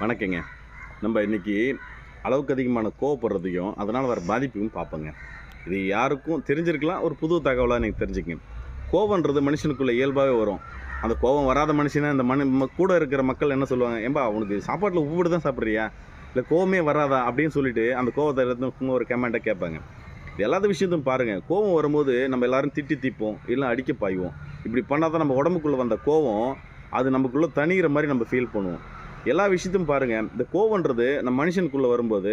வணக்கங்க. நம்ம இன்றைக்கி அளவுக்கு அதிகமான கோவப்படுறதையும் அதனால் வர பாதிப்பையும் பார்ப்போங்க. இது யாருக்கும் தெரிஞ்சிருக்கலாம், ஒரு புது தகவலாக நீங்கள் தெரிஞ்சுக்கங்க. கோவன்றது மனுஷனுக்குள்ளே இயல்பாகவே வரும். அந்த கோவம் வராத மனுஷனை இந்த கூட இருக்கிற மக்கள் என்ன சொல்லுவாங்க, ஏம்பா உனக்கு சாப்பாட்டில் உப்பு தான் சாப்பிட்றியா, இல்லை கோவமே வராதா அப்படின்னு சொல்லிட்டு அந்த கோவத்தை எடுத்து ஒரு கமெண்ட்டை கேட்பாங்க. இது எல்லாத்த விஷயத்தையும் பாருங்கள். கோவம் வரும்போது நம்ம எல்லோரும் திட்டி தீப்போம், இல்லை அடிக்க பாய்வோம். இப்படி பண்ணால் தான் நம்ம உடம்புக்குள்ளே வந்த கோவம் அது நமக்குள்ளே தனிகிற மாதிரி நம்ம ஃபீல் பண்ணுவோம். எல்லா விஷயத்தையும் பாருங்கள். இந்த கோவன்றது நம்ம மனுஷனுக்குள்ளே வரும்போது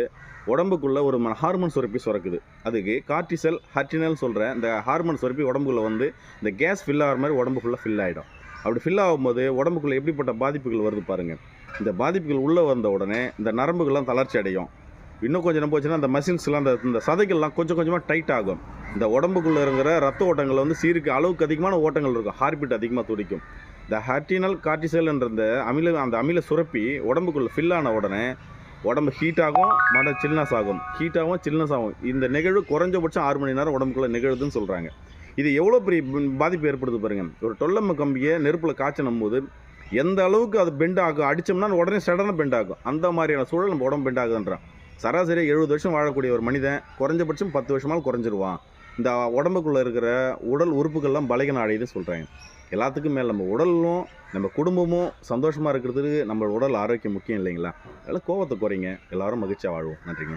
உடம்புக்குள்ளே ஒரு ஹார்மோன் சுரப்பி சுரக்குது. அதுக்கு கார்டிசல் ஹர்டினல் சொல்கிற இந்த ஹார்மோன் சுரப்பி உடம்புக்குள்ளே வந்து இந்த கேஸ் ஃபில் ஆகிற மாதிரி உடம்புக்குள்ளே ஃபில் ஆகிடும். அப்படி ஃபில் ஆகும்போது உடம்புக்குள்ளே எப்படிப்பட்ட பாதிப்புகள் வருது பாருங்கள். இந்த பாதிப்புகள் உள்ளே வந்த உடனே இந்த நரம்புகள்லாம் தளர்ச்சி அடையும். இன்னும் கொஞ்சம் என்ன போச்சுன்னா இந்த மசில்ஸ்லாம் இந்த சதைகள்லாம் கொஞ்சம் கொஞ்சமாக டைட் ஆகும். இந்த உடம்புக்குள்ளே இருக்கிற ரத்த ஓட்டங்கள் வந்து சீருக்கு அளவுக்கு அதிகமான ஓட்டங்கள் இருக்கும். ஹார்ட் பீட் அதிகமாக துடிக்கும். இந்த ஹர்டினல் கார்டிசல்ன்ற அந்த அமில சுரப்பி உடம்புக்குள்ளே ஃபில் ஆன உடனே உடம்பு ஹீட் ஆகும், சில்னஸ் ஆகும். ஹீட் ஆகும், சில்னஸ் ஆகும். இந்த நிகழ்வு குறைஞ்சபட்சம் 6 மணி நேரம் உடம்புக்குள்ளே நிகழுதுன்னு சொல்கிறாங்க. இது எவ்வளோ பெரிய பாதிப்பு ஏற்படுது பாருங்கள். ஒரு டொல்லம்ம கம்பியை நெருப்பில் காய்ச்சணும் போது எந்த அளவுக்கு அது பெண்ட் ஆகும், அடித்தோம்னா உடனே சடனாக பெண்ட் ஆகும். அந்த மாதிரியான சூழல் நம்ம உடம்பு பெண்ட் ஆகுதுன்றான். சராசரியாக 70 வருஷம் வாழக்கூடிய ஒரு மனிதன் குறைஞ்சபட்சம் 10 வருஷமால் குறைஞ்சிருவான். இந்த உடம்புக்குள்ளே இருக்கிற உடல் உறுப்புகள்லாம் பலகீனம் அடையுதுன்னு சொல்கிறாங்க. எல்லாத்துக்கும் மேலே நம்ம உடலும் நம்ம குடும்பமும் சந்தோஷமாக இருக்கிறதுக்கு நம்ம உடல் ஆரோக்கியம் முக்கியம் இல்லைங்களா? அதனால் கோவத்தை குறைங்க. எல்லோரும் மகிழ்ச்சியாக வாழ்வோம். நன்றிங்க.